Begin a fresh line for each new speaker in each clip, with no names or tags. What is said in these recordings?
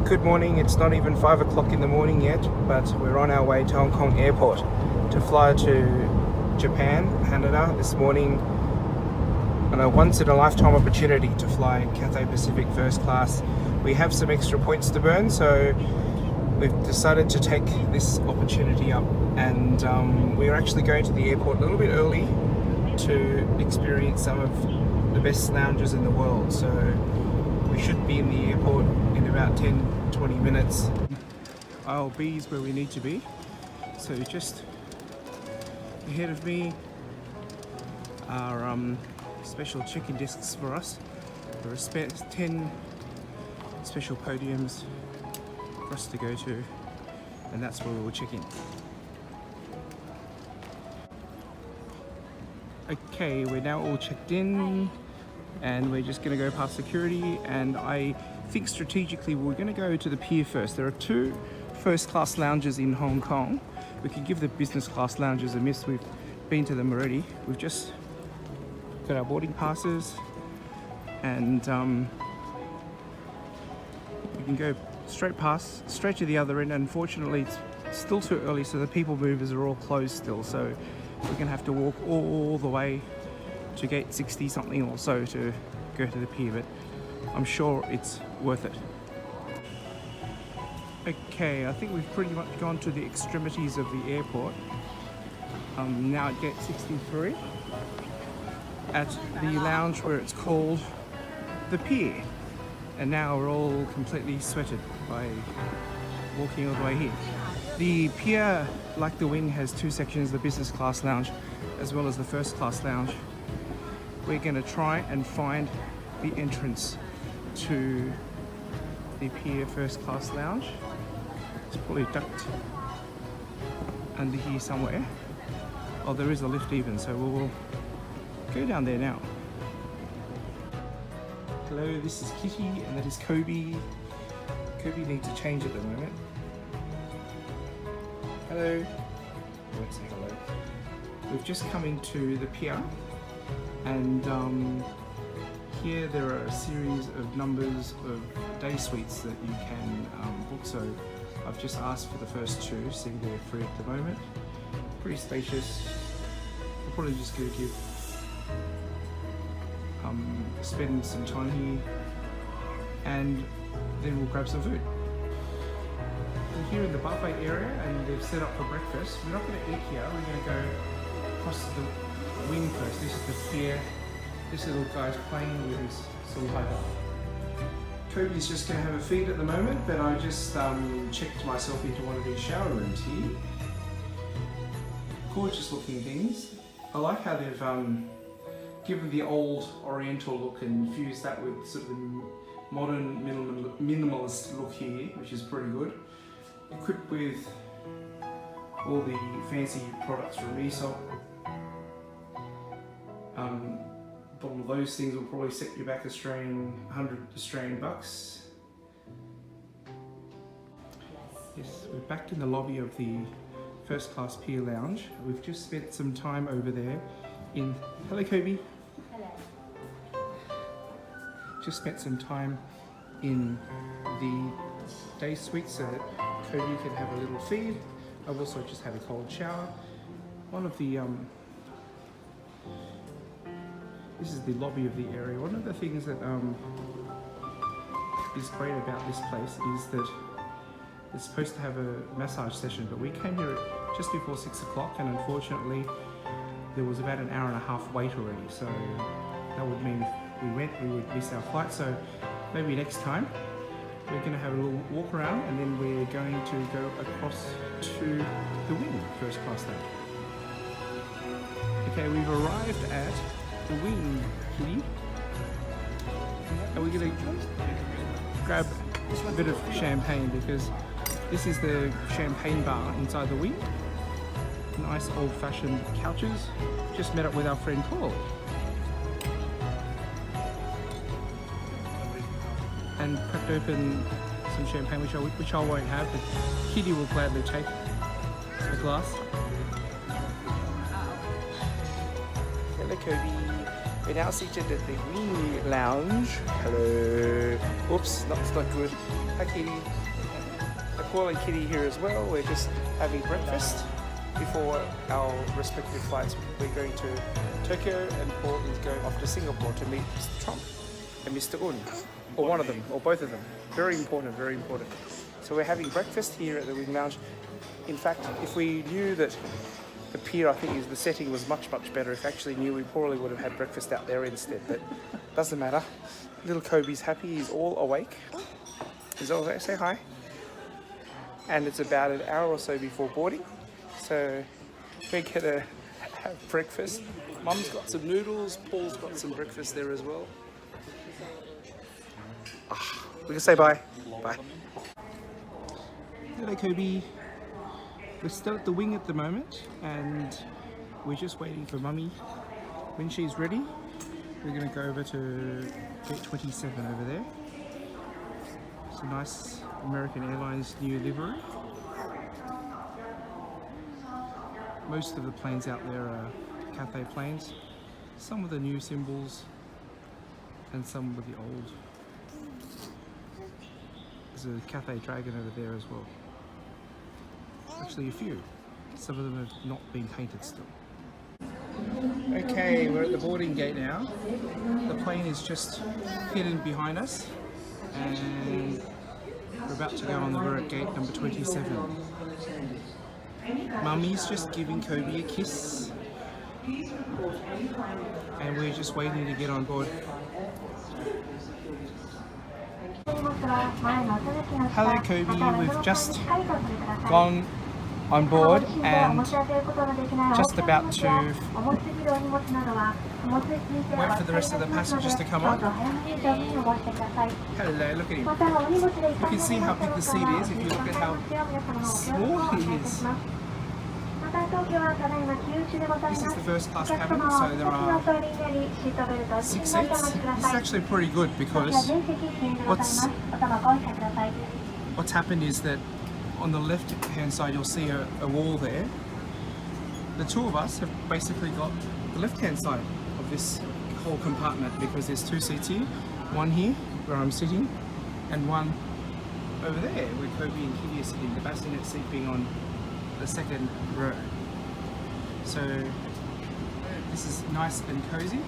Good morning. It's not even 5 o'clock in the morning yet, but we're on our way to Hong Kong Airport to fly to Japan, Haneda this morning, on a once-in-a-lifetime opportunity to fly Cathay Pacific first class. We have some extra points to burn, so we've decided to take this opportunity up, and we're actually going to the airport a little bit early to experience some of the best lounges in the world. So we should be in the airport in about 10-20 minutes. Aisle B is where we need to be. So just ahead of me are special check-in desks for us. There are 10 special podiums for us to go to, and that's where we'll check in. Okay, we're now all checked in and we're just going to go past security, and I think strategically we're going to go to the pier first. There are 2 first class lounges in Hong Kong. We could give the business class lounges a miss. We've been to them already. We've just got our boarding passes, and we can go straight to the other end. Unfortunately, it's still too early, so the people movers are all closed still, so we're going to have to walk all the way to gate 60 something or so to go to the pier, but I'm sure it's worth it. Okay, I think we've pretty much gone to the extremities of the airport. Now at gate 63 at the lounge where it's called the pier, and now we're all completely sweated by walking all the way here. The pier, like the wing, has 2 sections, the business class lounge as well as the first class lounge. We're going to try and find the entrance to the pier first class lounge. It's probably ducked under here somewhere. Oh, there is a lift even, so we'll go down there now. Hello, this is Kitty and that is Kobe. Kobe needs to change at the moment. Hello. I won't say hello. We've just come into the pier, and here there are a series of numbers of day suites that you can book. So I've just asked for the first 2, seeing they're free at the moment. Pretty spacious. We're probably just going to give spend some time here, and then we'll grab some food. We're here in the buffet area, and they've set up for breakfast. We're not going to eat here. We're going to go across the wing first. This is the pier. This little guy's playing with his saliva. Kobe's just going to have a feed at the moment, but I just checked myself into one of these shower rooms here. Gorgeous looking things. I like how they've given the old oriental look and fused that with sort of the modern minimalist look here, which is pretty good. Equipped with all the fancy products from Aesop. All of those things will probably set you back 100 Australian bucks. Yes, we're back in the lobby of the first class pier lounge. We've just spent some time over there in... Hello, Kobe.
Hello.
Just spent some time in the day suite so that Kobe can have a little feed. I've also just had a cold shower. One of the this is the lobby of the area. One of the things that is great about this place is that it's supposed to have a massage session, but we came here just before 6 o'clock, and unfortunately there was about an hour and a half wait already, so that would mean if we went we would miss our flight. So maybe next time we're going to have a little walk around, and then we're going to go across to the wing first class lounge. Okay, we've arrived at the wing, Kitty, and we're going to grab a bit of champagne because this is the champagne bar inside the wing. Nice old-fashioned couches. Just met up with our friend Paul. And cracked open some champagne, which I won't have, but Kitty will gladly take a glass. Hello, Kobe. We're now seated at the wing lounge. Hello. Oops, that's not good. Hi, Kitty. The Paul and Kitty here as well. We're just having breakfast before our respective flights. We're going to Tokyo and Paul is going off to Singapore to meet Mr. Trump and Mr. Un. Or one of them, or both of them. Very important, very important. So we're having breakfast here at the wing lounge. In fact, if we knew that the pier, I think the setting was much, much better. If we actually knew, we probably would have had breakfast out there instead, but doesn't matter. Little Kobe's happy, he's all awake. He's all awake, say hi. And it's about an hour or so before boarding. So we're gonna have breakfast. Mum's got some noodles, Paul's got some breakfast there as well. We can say bye. Bye. Hello, Kobe. We're still at the wing at the moment and we're just waiting for Mummy. When she's ready, we're going to go over to gate 27 over there. It's a nice American Airlines new livery. Most of the planes out there are Cathay planes. Some with the new symbols and some with the old. There's a Cathay Dragon over there as well. Actually a few. Some of them have not been painted still. Okay, we're at the boarding gate now. The plane is just hidden behind us and we're about to go on the we're at gate number 27. Mummy's just giving Kobe a kiss and we're just waiting to get on board. Hello Kobe, we've just gone on board and just about to wait for the rest of the passengers to come on. Hello, look at him. You can see how big the seat is if you look at how small he is. This is the first class cabin, so there are 6 seats. This is actually pretty good because what's happened is that on the left hand side you'll see a wall there. The two of us have basically got the left hand side of this whole compartment because there's 2 seats here, one here where I'm sitting and one over there where Kobe and Kitty are sitting, the bassinet seat being on the second row. So this is nice and cozy.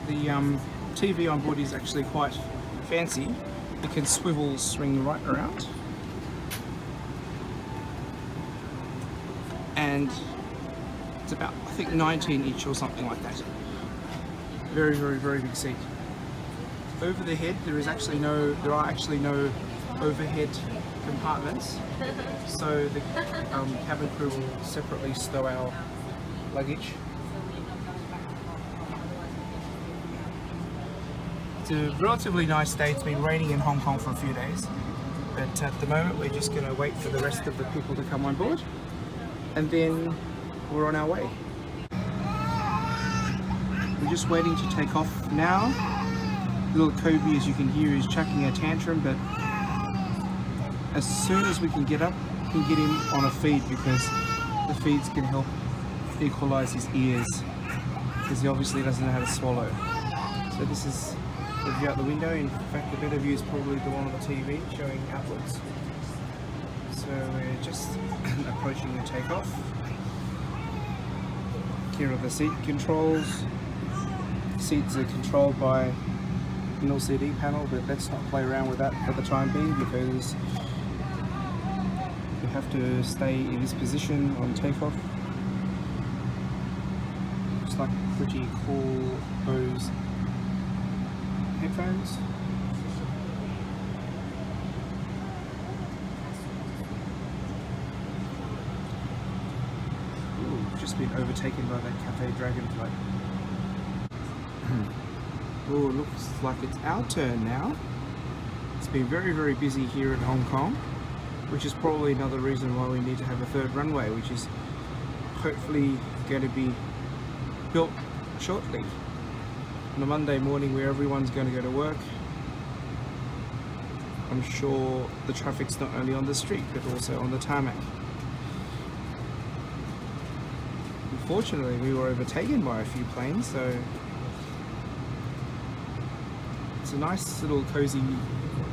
The TV on board is actually quite fancy. It can swivel, swing right around. And it's about, I think, 19 each or something like that. Very, very, very big seat. Over the head, there are actually no overhead compartments, so the cabin crew will separately stow our luggage. It's a relatively nice day. It's been raining in Hong Kong for a few days, but at the moment we're just going to wait for the rest of the people to come on board, and then we're on our way. We're just waiting to take off now. Little Kobe, as you can hear, is chucking a tantrum, but as soon as we can get up, we can get him on a feed because the feeds can help equalize his ears because he obviously doesn't know how to swallow. So this is the view out the window. In fact, the better view is probably the one on the TV showing outwards. So we're just approaching the takeoff. Here are the seat controls. Seats are controlled by an LCD panel, but let's not play around with that for the time being because we have to stay in this position on takeoff. Looks like pretty cool Bose headphones. Ooh, just been overtaken by that Cathay Dragonfly. Oh, looks like it's our turn now. It's been very, very busy here in Hong Kong, which is probably another reason why we need to have a third runway, which is hopefully going to be built shortly. On a Monday morning where everyone's going to go to work, I'm sure the traffic's not only on the street but also on the tarmac. Unfortunately, we were overtaken by a few planes, so it's a nice little cozy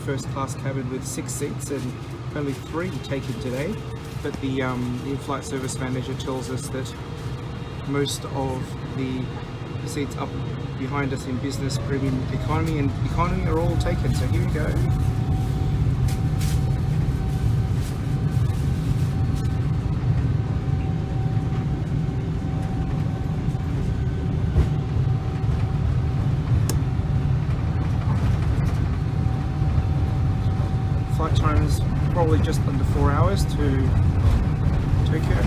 first class cabin with 6 seats and only 3 taken today. But the in-flight service manager tells us that most of the seats up behind us in business, premium, economy and economy are all taken. So here we go. Flight time is probably just under 4 hours to Tokyo.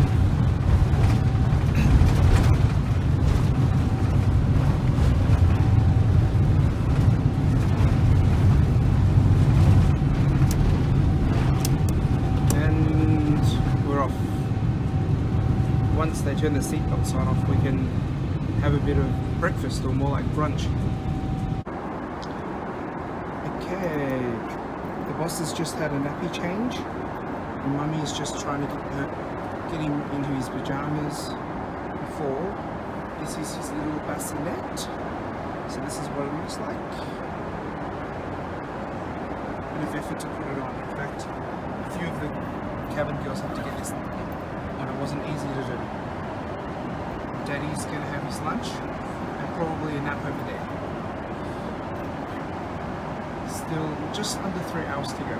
And we're off. Once they turn the seatbelt sign off, we can have a bit of breakfast, or more like brunch. Okay. The boss has just had a nappy change, and Mummy is just trying to get him into his pajamas before. This is his little bassinet. So this is what it looks like. Enough effort to put it on. In fact, a few of the cabin girls had to get this on. It wasn't easy to do. Daddy's going to have his lunch and probably a nap over there. Still just under 3 hours to go.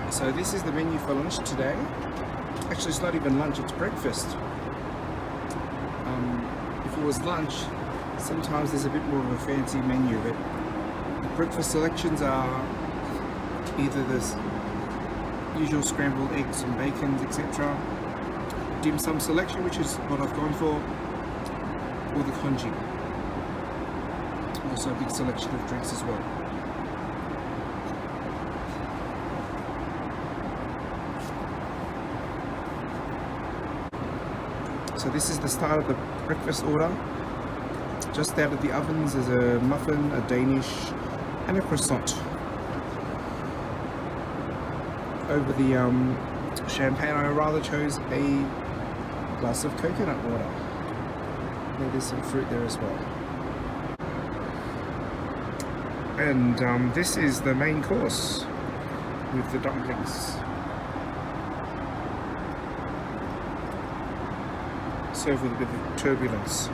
So this is the menu for lunch today. Actually, it's not even lunch, it's breakfast. If it was lunch, sometimes there's a bit more of a fancy menu, but the breakfast selections are either the usual scrambled eggs and bacon, etc. Dim sum selection, which is what I've gone for, or the congee. Also a big selection of drinks as well. So this is the start of the breakfast order. Just out of the ovens is a muffin, a Danish, and a croissant. Over the champagne, I rather chose a glass of coconut water. There's some fruit there as well. And this is the main course with the dumplings. Served with a bit of turbulence.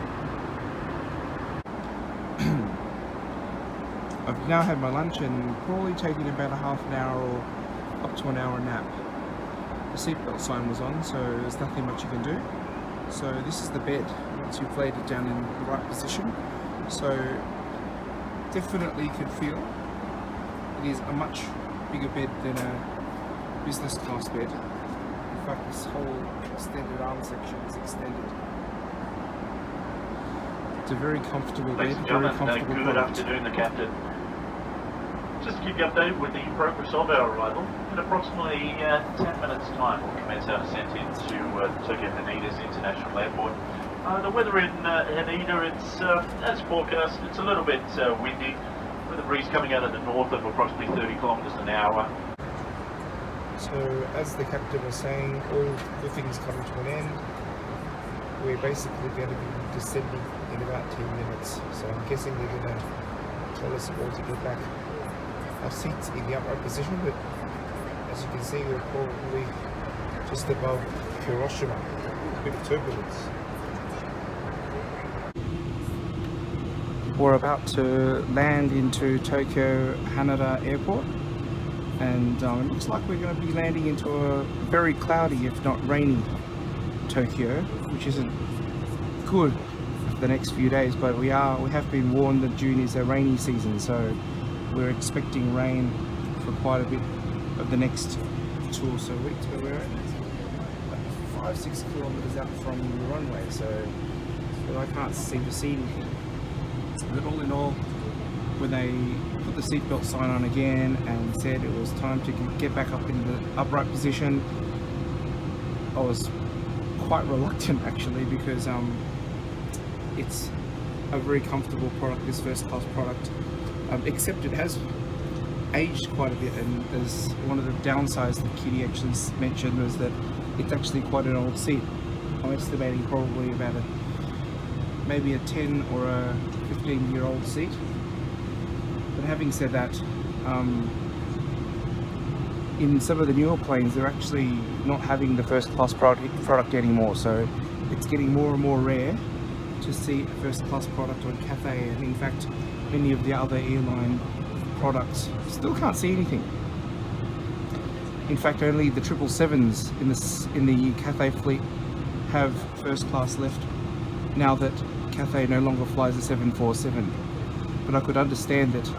I've now had my lunch and probably taken about a half an hour or up to an hour nap. The seatbelt sign was on, so there's nothing much you can do. So this is the bed, once you've laid it down in the right position. So definitely can feel it is a much bigger bed than a business class bed. In fact, this whole extended arm section is extended. It's a very comfortable bed, very comfortable
Good
product.
afternoon, the captain. Just to keep you updated with the progress of our arrival, in approximately 10 minutes' time we'll commence our descent into Tokyo Haneda's International Airport. The weather in Haneda, it's as forecast, it's a little bit windy, with a breeze coming out of the north of approximately 30 kilometers an hour.
So, as the captain was saying, all the things coming to an end. We're basically going to be descending in about 10 minutes. So I'm guessing they're going to tell us all to get back our seats in the upright position. But as you can see, we're probably just above Hiroshima. A bit of turbulence. We're about to land into Tokyo Haneda Airport. And it looks like we're going to be landing into a very cloudy, if not rainy, Tokyo, which isn't good for the next few days. But we have been warned that June is a rainy season, so we're expecting rain for quite a bit of the next 2 or so weeks. But we're at 5-6 kilometers out from the runway, so I can't seem to see anything. But all in all, when they put the seatbelt sign on again and said it was time to get back up in the upright position, I was quite reluctant actually, because it's a very comfortable product, this first class product, except it has aged quite a bit, and there's one of the downsides that Kitty actually mentioned was that it's actually quite an old seat. I'm estimating probably about maybe a 10 or a 15-year-old seat. But having said that, in some of the newer planes, they're actually not having the first class product anymore, so it's getting more and more rare to see a first class product on Cathay, and in fact many of the other airline products still can't see anything. In fact, only the 777s in the Cathay fleet have first class left now that Cathay no longer flies the 747. But I could understand that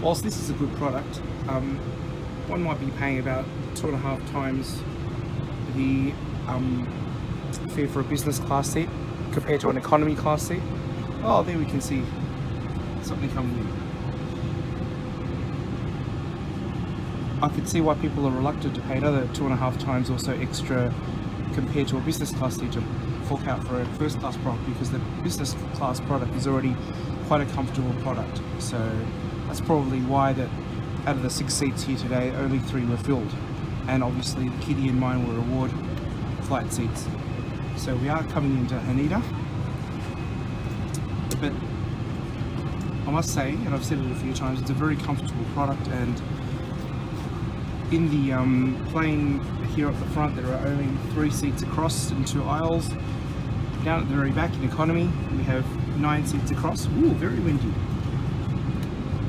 whilst this is a good product, one might be paying about 2.5 times the fare for a business class seat compared to an economy class seat. Oh, there we can see something coming in. I could see why people are reluctant to pay another 2.5 times or so extra compared to a business class seat to fork out for a first class product, because the business class product is already quite a comfortable product. So that's probably why that out of the 6 seats here today, only 3 were filled, and obviously the Kitty and mine were award flight seats. So we are coming into Haneda, but I must say, and I've said it a few times, it's a very comfortable product. And in the plane here at the front, there are only 3 seats across and 2 aisles. Down at the very back in economy, we have 9 seats across. Ooh, very windy.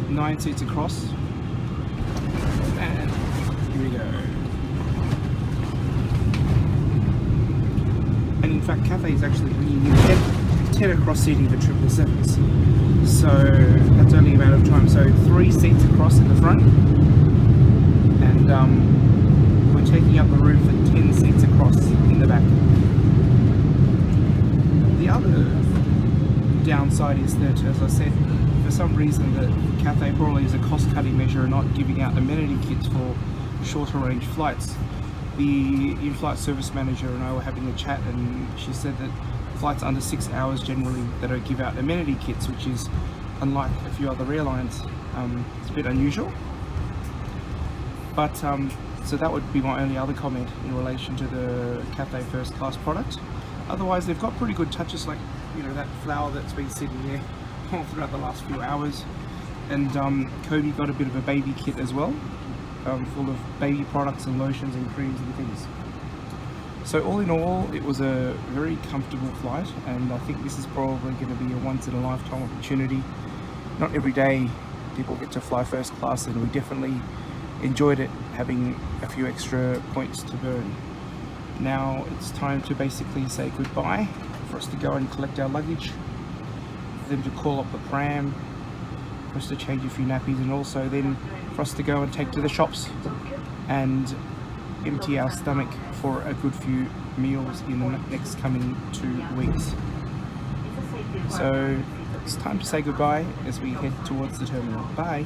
9 seats across. And here we go. And in fact, Cathay is actually bringing in 10 across seating for 777s. So that's only a matter of time. So 3 seats across in the front, and we're taking up the room for 10 seats across in the back. The other downside is that, as I said, for some reason that Cathay probably is a cost-cutting measure and not giving out amenity kits for shorter range flights. The in-flight service manager and I were having a chat, and she said that flights under 6 hours generally they don't give out amenity kits, which is unlike a few other airlines. It's a bit unusual. But so that would be my only other comment in relation to the Cathay first class product. Otherwise, they've got pretty good touches, like, you know, that flower that's been sitting there all throughout the last few hours. And Kobe got a bit of a baby kit as well, full of baby products and lotions and creams and things. So all in all, it was a very comfortable flight, and I think this is probably going to be a once in a lifetime opportunity. Not every day people get to fly first class, and we definitely enjoyed it, having a few extra points to burn. Now it's time to basically say goodbye, for us to go and collect our luggage, for them to call up the pram, for us to change a few nappies, and also then for us to go and take to the shops and empty our stomach for a good few meals in the next coming 2 weeks. So it's time to say goodbye as we head towards the terminal. Bye!